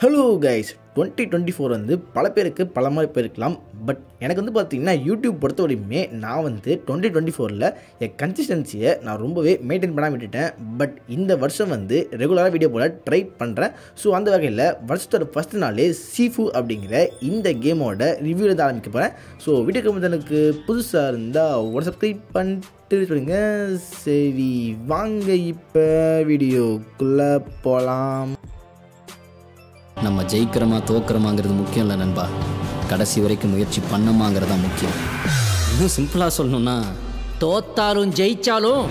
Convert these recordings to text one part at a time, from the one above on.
Hello guys 2024 வந்து பல பேருக்கு பல மாதிரி போயிருக்கலாம். பட் எனக்கு வந்து பார்த்தீங்கன்னா யூடியூப் பொறுத்த வரையுமே நான் வந்து 2024 என் கன்சிஸ்டன்சியை நான் ரொம்பவே மெயின்டைன் பண்ணாமல் விட்டுட்டேன். பட் இந்த வருஷம் வந்து ரெகுலராக வீடியோ போட ட்ரை பண்ணுறேன். ஸோ அந்த வகையில் வருஷத்தோட ஃபஸ்ட் நாளே சீஃபு அப்படிங்கிற இந்த கேமோட ரிவ்யூ தான் ஆரம்பிக்க போகிறேன். ஸோ வீடியோக்கு வந்து எனக்கு புதுசாக இருந்தால் ஒரு சப்ஸ்கிரைப் பண்ணிட்டு சொல்லுங்க. சரி வாங்க இப்போ வீடியோக்குள்ளே போகலாம். நம்ம ஜெயிக்கிறோமா தோக்குறோமாங்கிறது முக்கியம் இல்லை நண்பா, கடைசி வரைக்கும் முயற்சி பண்ணமாங்கிறதா முக்கியம். இன்னும் சிம்பிளாக சொல்லணும்னா தோத்தாலும் ஜெயிச்சாலும்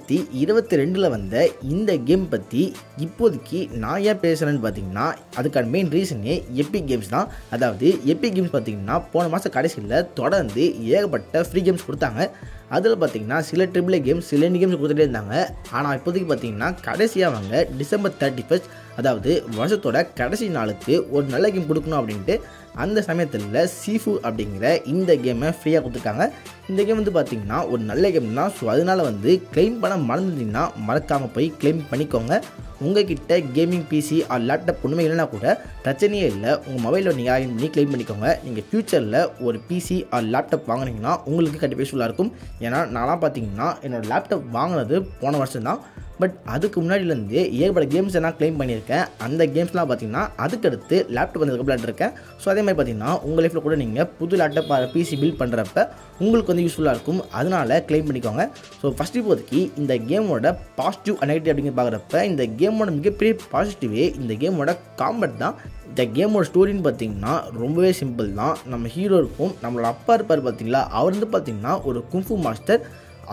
2022 வந்த இந்த கேம் பற்றி இப்போதைக்கு நான் ஏன் பேசுகிறேன்னு பார்த்தீங்கன்னா அதுக்கான மெயின் ரீசனே எபிக் கேம்ஸ் தான். அதாவது எபிக் கேம்ஸ் பார்த்தீங்கன்னா போன மாதம் கடைசியில் தொடர்ந்து ஏகப்பட்ட ஃப்ரீ கேம்ஸ் கொடுத்தாங்க. அதில் பார்த்தீங்கன்னா சில ட்ரிபிள் கேம்ஸ் சில கேம்ஸ் கொடுத்துட்டே இருந்தாங்க. ஆனால் இப்போதைக்கு பார்த்தீங்கன்னா கடைசியாக அவங்க டிசம்பர் 31 அதாவது வருஷத்தோட கடைசி நாளுக்கு ஒரு நல்ல கேம் கொடுக்கணும் அப்படின்ட்டு அந்த சமயத்தில் சீஃபு அப்படிங்கிற இந்த கேமை ஃப்ரீயாக கொடுத்துருக்காங்க. இந்த கேம் வந்து பார்த்திங்கன்னா ஒரு நல்ல கேம் தான். ஸோ அதனால் வந்து கிளைம் பண்ண மறந்துட்டிங்கன்னா மறக்காமல் போய் கிளைம் பண்ணிக்கோங்க. உங்கள்கிட்ட கேமிங் பிசி ஆர் லேப்டாப் ஒன்றுமே இல்லைனா கூட பிரச்சனையே இல்லை. உங்கள் மொபைலில் நீங்கள் கிளைம் பண்ணிக்கோங்க. நீங்கள் ஃப்யூச்சரில் ஒரு பிசி ஆர் லேப்டாப் வாங்கினீங்கன்னா உங்களுக்கு கண்டிப்பாக யூஸ்ஃபுல்லாக இருக்கும். ஏன்னா நான்லாம் பார்த்தீங்கன்னா என்னோடய லேப்டாப் வாங்கினது போன வருஷம் தான். பட் அதுக்கு முன்னாடியிலேருந்து ஏகப்பட்ட கேம்ஸ் நான் கிளைம் பண்ணியிருக்கேன். அந்த கேம்ஸ்லாம் பார்த்தீங்கன்னா அதுக்கடுத்து லேப்டாப் வந்ததுக்கு விளையாண்டுருக்கேன். ஸோ அதே மாதிரி பார்த்தீங்கன்னா உங்கள் லைஃப்பில் கூட நீங்கள் புது லேப்டாப் பிசி பில்ட் பண்ணுறப்ப உங்களுக்கு வந்து யூஸ்ஃபுல்லாக இருக்கும். அதனால் கிளைம் பண்ணிக்கோங்க. ஸோ ஃபஸ்ட் இப்போதைக்கு இந்த கேமோட பாசிட்டிவ் நெகட்டிவ் அப்படிங்கிற பார்க்குறப்ப இந்த கேமோட மிகப்பெரிய பாசிட்டிவே இந்த கேமோட காம்பேட் தான். இந்த கேமோட ஸ்டோரின்னு பார்த்தீங்கன்னா ரொம்பவே சிம்பிள் தான். நம்ம ஹீரோ இருக்கும், நம்மளோட அப்பா இருப்பார் பார்த்தீங்களா, அவர் வந்து பார்த்தீங்கன்னா ஒரு குங்ஃபு மாஸ்டர்.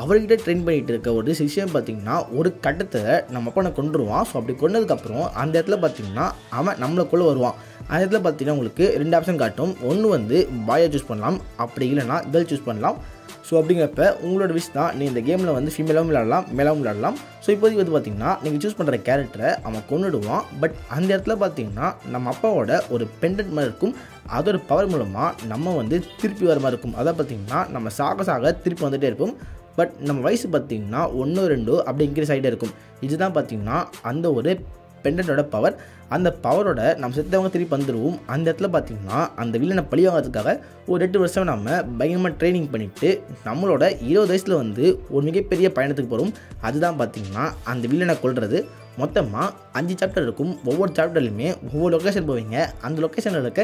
அவர்கிட்ட ட்ரெயின் பண்ணிகிட்டு இருக்க ஒரு விஷயம் பார்த்திங்கன்னா ஒரு கட்டத்தை நம்ம அப்பனை கொண்டுருவான். ஸோ அப்படி கொண்டதுக்கப்புறம் அந்த இடத்துல பார்த்திங்கன்னா அவன் நம்மளுக்குள்ளே வருவான். அந்த இடத்துல பார்த்திங்கன்னா உங்களுக்கு 2 ஆப்ஷன் காட்டும். ஒன்று வந்து பாயை சூஸ் பண்ணலாம், அப்படி இல்லைனா கேர்ள் சூஸ் பண்ணலாம். ஸோ அப்படிங்கிறப்ப உங்களோட விஷ் தான். நீங்கள் இந்த கேமில் வந்து ஃபீமேலாகவும் விளையாடலாம், மேலாகவும் விளையாடலாம். ஸோ இப்போதைக்கு வந்து பார்த்திங்கன்னா நீங்கள் சூஸ் பண்ணுற கேரக்டரை அவன் கொண்டுடுவான். பட் அந்த இடத்துல பார்த்திங்கன்னா நம்ம அப்பாவோட ஒரு பெண்டன்ட் மாதிரி இருக்கும். அதோட பவர் மூலமாக நம்ம வந்து திருப்பி வர மாதிரி இருக்கும். அதை பார்த்திங்கன்னா நம்ம சாக திருப்பி வந்துகிட்டே இருப்போம். பட் நம்ம வயசு பார்த்திங்கன்னா 1 2 அப்படி இன்க்ரீஸ் ஆகிட்டே இருக்கும். இதுதான் பார்த்திங்கன்னா அந்த ஒரு பெண்டன்ட்டோட பவர். அந்த பவரோட நம்ம செத்தவங்க திருப்பி வந்துடுவோம். அந்த இடத்துல பார்த்திங்கன்னா அந்த வில்லனை பழி வாங்கிறதுக்காக ஒரு 8 வருஷம் நம்ம பயங்கரமாக ட்ரைனிங் பண்ணிவிட்டு நம்மளோட 20 வயசில் வந்து ஒரு மிகப்பெரிய பயணத்துக்கு போகிறோம். அதுதான் பார்த்திங்கன்னா அந்த வில்லனை கொல்றது. மொத்தமாக 5 சாப்டர் இருக்கும். ஒவ்வொரு சாப்டர்லையுமே ஒவ்வொரு லொக்கேஷன் போவீங்க. அந்த லொக்கேஷனில் இருக்க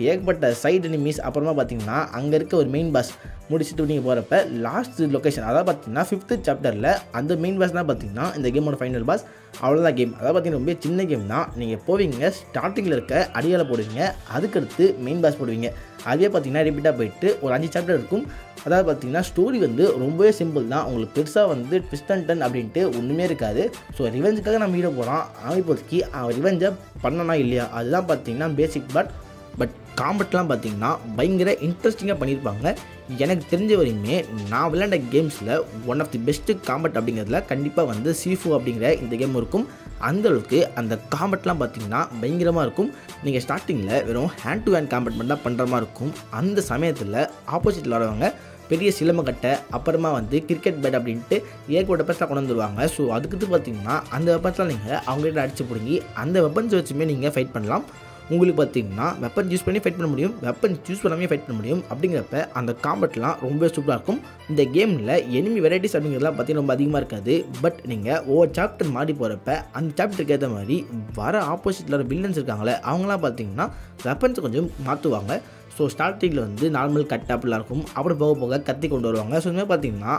ஏகப்பட்ட சைடு எனிமீஸ், அப்புறமா பார்த்திங்கன்னா அங்கே இருக்க ஒரு மெயின் பாஸ் முடிச்சுட்டு நீங்கள் போகிறப்ப லாஸ்ட் லொக்கேஷன் அதாவது பார்த்திங்கன்னா 5th சாப்டரில் அந்த மெயின் பாஸ் தான் பார்த்திங்கன்னா இந்த கேமோட ஃபைனல் பாஸ். அவ்வளோதான் கேம். அதாவது பார்த்திங்கன்னா ரொம்ப சின்ன கேம் தான். நீங்கள் போவீங்க, ஸ்டார்டிங்கில் இருக்க அடியால் போடுவீங்க, அதுக்கடுத்து மெயின் பாஸ் போடுவீங்க. அதே பார்த்திங்கன்னா ரிப்பீட்டாக போயிட்டு ஒரு 5 சாப்டர் இருக்கும். அதாவது பார்த்திங்கன்னா ஸ்டோரி வந்து ரொம்பவே சிம்பிள் தான். உங்களுக்கு பெருசாக வந்து ட்விஸ்ட் அண்ட் டர்ன் அப்படின்ட்டு ஒன்றுமே இருக்காது. ஸோ ரிவெஞ்சுக்காக நம்ம ஹீரோ போகிறான். அவன் இப்போதைக்கு அவன் ரிவெஞ்சை பண்ணனா இல்லையா அதுதான் பார்த்திங்கன்னா பேசிக். பட் காம்பெட்லாம் பார்த்திங்கன்னா பயங்கர இன்ட்ரெஸ்டிங்காக பண்ணியிருப்பாங்க. எனக்கு தெரிஞ்ச வரையுமே நான் விளையாண்ட கேம்ஸில் ஒன் ஆஃப் தி பெஸ்ட்டு காம்பெட் அப்படிங்கிறதுல கண்டிப்பாக வந்து சீஃபு அப்படிங்கிற இந்த கேம் இருக்கும். அந்தளவுக்கு அந்த காம்பெட்லாம் பார்த்திங்கன்னா பயங்கரமாக இருக்கும். நீங்கள் ஸ்டார்டிங்கில் வெறும் ஹேண்ட் டு ஹேண்ட் காம்பெட் மட்டும் தான் பண்ணுற மாதிரி இருக்கும். அந்த சமயத்தில் ஆப்போசிட்டில் வரவங்க பெரிய சிலம்பக்கட்டை, அப்புறமா வந்து கிரிக்கெட் பேட் அப்படின்ட்டு ஏகப்பட்ட வெப்பன்ஸ்லாம் கொண்டு வந்துடுவாங்க. ஸோ அதுக்கு பார்த்திங்கன்னா அந்த வெப்பன்ஸ்லாம் நீங்கள் அவங்ககிட்ட அடித்து பிடிங்கி அந்த வெப்பன்ஸ் வச்சுமே நீங்கள் ஃபைட் பண்ணலாம். உங்களுக்கு பார்த்திங்கன்னா வெப்பன் யூஸ் பண்ணி ஃபைட் பண்ண முடியும், வெப்பன் யூஸ் பண்ணாமே ஃபைட் பண்ண முடியும். அப்படிங்கிறப்ப அந்த காம்பெட்லாம் ரொம்ப சூப்பராக இருக்கும். இந்த கேமில் எனிமி வெரைட்டிஸ் அப்படிங்கிறதுலாம் பார்த்திங்கன்னா ரொம்ப அதிகமாக இருக்காது. பட் நீங்கள் ஒவ்வொரு சாப்டர் மாறி போகிறப்ப அந்த சாப்டருக்கு ஏற்ற மாதிரி வர ஆப்போசிட்டில் வர வில்லன்ஸ் இருக்காங்களே அவங்களாம் பார்த்திங்கன்னா வெப்பன்ஸை கொஞ்சம் மாற்றுவாங்க. ஸோ ஸ்டார்டிங்கில் வந்து நார்மல் கட் அப்படிலாம் இருக்கும். அப்புறம் போக போக கத்தி கொண்டு வருவாங்க. ஸோ இதுமாதிரி பார்த்திங்கன்னா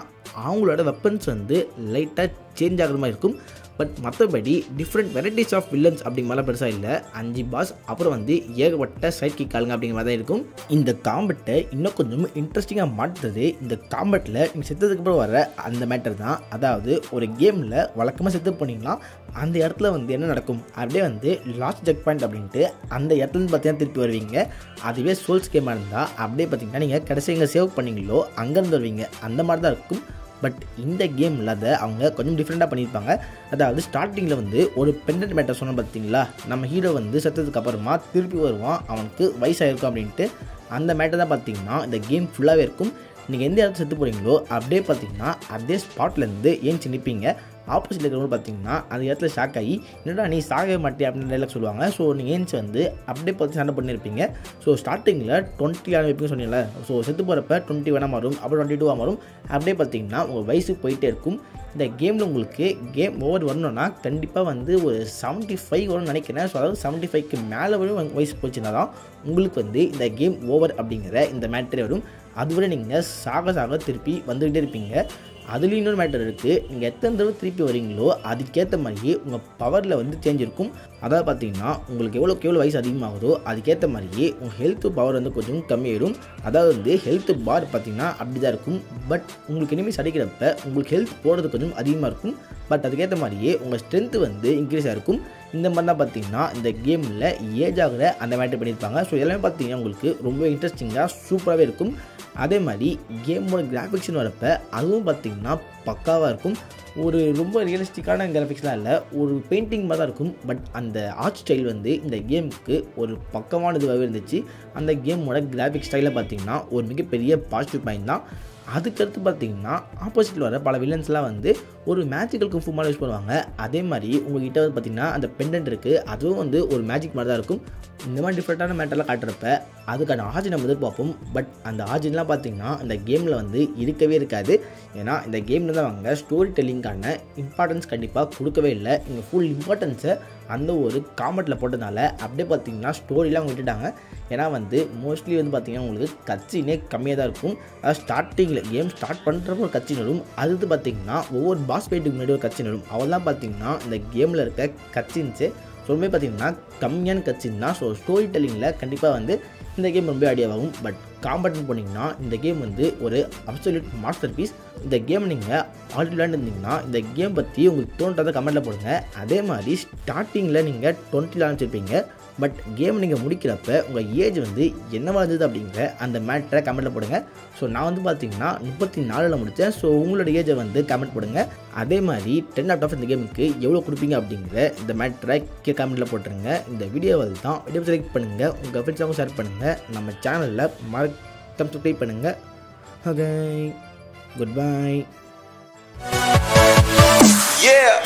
அவங்களோட வெப்பன்ஸ் வந்து லைட்டாக சேஞ்ச் ஆகிற மாதிரி இருக்கும். பட் மற்றபடி டிஃப்ரெண்ட் வெரைட்டிஸ் ஆஃப் வில்லன்ஸ் அப்படிங்கிற மாதிரிலாம் பெருசாக இல்லை. 5 பாஸ் அப்புறம் வந்து ஏகப்பட்ட சைட் கிக் ஆளுங்க அப்படிங்கிற மாதிரி தான் இருக்கும். இந்த காம்பெட்டை இன்னும் கொஞ்சம் இன்ட்ரெஸ்டிங்காக மாட்டுறது இந்த காம்பெட்டில் நீங்கள் செத்ததுக்கப்புறம் வர அந்த மேட்டர் தான். அதாவது ஒரு கேமில் வழக்கமாக செத்து போனீங்கன்னா அந்த இடத்துல வந்து என்ன நடக்கும், அப்படியே வந்து லாஸ்ட் செக் பாயிண்ட் அப்படின்ட்டு அந்த இடத்துலேருந்து பார்த்தீங்கன்னா திருப்பி வருவீங்க. அதுவே சோல்ஸ் கேமாக இருந்தால் அப்படியே பார்த்தீங்கன்னா நீங்கள் கடைசி எங்கே சேவ் பண்ணிங்களோ அங்கேருந்து வருவீங்க. அந்த மாதிரி தான் இருக்கும். பட் இந்த கேமில் அதை அவங்க கொஞ்சம் டிஃப்ரெண்ட்டாக பண்ணியிருப்பாங்க. அதாவது ஸ்டார்டிங்கில் வந்து ஒரு பெண்டன்ட் மேட்டர் சொன்ன பார்த்தீங்களா, நம்ம ஹீரோ வந்து செத்ததுக்கு அப்புறமா திருப்பி வருவான், அவனுக்கு வயசாகிருக்கும் அப்படின்ட்டு அந்த மேட்டர் தான் பார்த்திங்கன்னா இந்த கேம் ஃபுல்லாகவே இருக்கும். நீங்கள் எந்த இடத்துல செத்து போகிறீங்களோ அப்படியே பார்த்தீங்கன்னா அதே ஸ்பாட்லேருந்து ஏஞ்சி நிற்பீங்க. ஆப்போசிட்டில் இருக்கிறவங்க பார்த்தீங்கன்னா அந்த இடத்துல ஷாக் ஆகி என்னடா நீ சாகவே மாட்டே அப்படின்னு டைலாக் சொல்லுவாங்க. ஸோ நீங்கள் ஏன்ச்சு வந்து அப்படியே பார்த்து சண்டை பண்ணியிருப்பீங்க. ஸோ ஸ்டார்டிங்கில் 20 வைப்பீங்க சொன்னீங்களே, ஸோ செத்து போகிறப்ப 20 வேணால் மாறும், அப்புறம் 22 மாறும். அப்படியே பார்த்தீங்கன்னா உங்கள் வயசு போயிட்டே இருக்கும். இந்த கேமில் உங்களுக்கு கேம் ஓவர் வரணும்னா கண்டிப்பாக வந்து ஒரு 75 வரும்னு நினைக்கிறேன். ஸோ அதாவது 75க்கு மேலே வரும் வயசு போச்சுன்னா தான் உங்களுக்கு வந்து இந்த கேம் ஓவர் அப்படிங்கிற இந்த மேட்டரே வரும். அதுவரை நீங்கள் சாக திருப்பி வந்துக்கிட்டே இருப்பீங்க. அதுலேயும் இன்னொரு மேட்டர் இருக்குது. நீங்கள் எத்தனை தடவை திருப்பி வரீங்களோ அதுக்கேற்ற மாதிரியே உங்கள் பவரில் வந்து சேஞ்ச் இருக்கும். அதாவது பார்த்தீங்கன்னா உங்களுக்கு எவ்வளோ வயசு அதிகமாகுதோ அதுக்கேற்ற மாதிரியே உங்கள் ஹெல்த்து பவர் வந்து கொஞ்சம் கம்மியாயிடும். அதாவது வந்து ஹெல்த்து பார் பார்த்தீங்கன்னா அப்படி தான் இருக்கும். பட் உங்களுக்கு எனிமீஸ் அடிக்கிறப்ப உங்களுக்கு ஹெல்த் போடுறது கொஞ்சம் அதிகமாக இருக்கும். பட் அதுக்கேற்ற மாதிரியே உங்கள் ஸ்ட்ரென்த்து வந்து இன்க்ரீஸ் ஆகிருக்கும். இந்த மாதிரி தான் பார்த்தீங்கன்னா இந்த கேமில் ஏஜ் ஆகிற அந்த மேட்டர் பண்ணியிருப்பாங்க. ஸோ எல்லாமே பார்த்தீங்கன்னா உங்களுக்கு ரொம்ப இன்ட்ரெஸ்டிங்காக சூப்பராகவே இருக்கும். அதே மாதிரி கேமோட கிராஃபிக்ஸ்னு வரப்போ அதுவும் பார்த்திங்கன்னா பக்காவாக இருக்கும். ஒரு ரொம்ப ரியலிஸ்டிக்கான கிராஃபிக்ஸ்லாம் இல்லை, ஒரு பெயிண்டிங் மாதிரி தான் இருக்கும். பட் அந்த ஆர்ட் ஸ்டைல் வந்து இந்த கேமுக்கு ஒரு பக்கமான இதுவாகவே இருந்துச்சு. அந்த கேமோட கிராஃபிக்ஸ் ஸ்டைலில் பார்த்திங்கன்னா ஒரு மிகப்பெரிய பாசிட்டிவ் பாயிண்ட் தான். அதுக்கடுத்து பார்த்திங்கன்னா ஆப்போசிட்டில் வர பல வில்லன்ஸ்லாம் வந்து ஒரு மேஜிக்கல் குங்ஃபு மாதிரி யூஸ் பண்ணுவாங்க. அதே மாதிரி உங்கள்கிட்ட வந்து பார்த்திங்கன்னா அந்த பெண்டன்ட் இருக்குது, அதுவும் வந்து ஒரு மேஜிக் மாதிரி தான் இருக்கும். இந்த மாதிரி டிஃப்ரெண்ட்டான மேட்டர்லாம் காட்டுறப்ப அதுக்கான ஆர்ஜின் நம்ம எதிர்பார்ப்போம். பட் அந்த ஆர்ஜின்லாம் பார்த்திங்கன்னா இந்த கேமில் வந்து இருக்கவே இருக்காது. ஏன்னா இந்த கேமில் தான் அவங்க ஸ்டோரி டெல்லிங்கான இம்பார்ட்டன்ஸ் கண்டிப்பாக கொடுக்கவே இல்லை. இங்கே ஃபுல் இம்பார்ட்டன்ஸை அந்த ஒரு காமெண்ட்டில் போட்டதுனால அப்படியே பார்த்திங்கன்னா ஸ்டோரிலாம் விட்டுட்டாங்க. ஏன்னா வந்து மோஸ்ட்லி வந்து பார்த்திங்கன்னா உங்களுக்கு கட்சினே கம்மியாக தான் இருக்கும். அதாவது ஸ்டார்டிங்கில் கேம் ஸ்டார்ட் பண்ணுறப்போ ஒரு கட்சி வரும், அது பார்த்திங்கன்னா ஒவ்வொரு பாஸ் ஃபைட்டுக்கு முன்னாடி ஒரு கட்சி வரும். அவெல்லாம் பார்த்திங்கன்னா இந்த கேமில் இருக்க கட்சின்ஸு ரொம்பவே பார்த்திங்கன்னா கம்மியான கட்சின் தான். ஸோ ஸ்டோரி டெல்லிங்கில் கண்டிப்பாக வந்து இந்த கேம் ரொம்ப ஐடியாவாகும். பட் காம்பட்னு போனீங்கன்னா இந்த கேம் வந்து ஒரு அப்சல்யூட் மாஸ்டர் பீஸ். இந்த கேம் நீங்கள் ஆல்ரெடி விளையாண்டுருந்தீங்கன்னா இந்த கேம் பற்றி உங்களுக்கு தோன்றதை கமெண்ட்டில் போடுங்க. அதே மாதிரி ஸ்டார்டிங்கில் நீங்கள் 20 ஆரம்பிச்சிருப்பீங்க. பட் கேம் நீங்கள் முடிக்கிறப்ப உங்கள் ஏஜ் வந்து என்னவா இருந்தது அப்படிங்கிற அந்த மேட்டரை கமெண்ட்டில் போடுங்க. ஸோ நான் வந்து பார்த்தீங்கன்னா 34 முடித்தேன். ஸோ உங்களோட ஏஜை வந்து கமெண்ட் போடுங்க. அதே மாதிரி 10 out of 10 இந்த கேமுக்கு எவ்வளோ கொடுப்பீங்க அப்படிங்கிற இந்த மேட்டரை கமெண்ட்டில் போட்டுருங்க. இந்த வீடியோவில் தான் வீடியோ செலக்ட் பண்ணுங்கள், உங்கள் ஃப்ரெண்ட்ஸாகவும் ஷேர் பண்ணுங்கள், நம்ம சேனலில் மறக்காம சப்ஸ்கிரைப் பண்ணுங்கள். Okay, good bye. Yeah.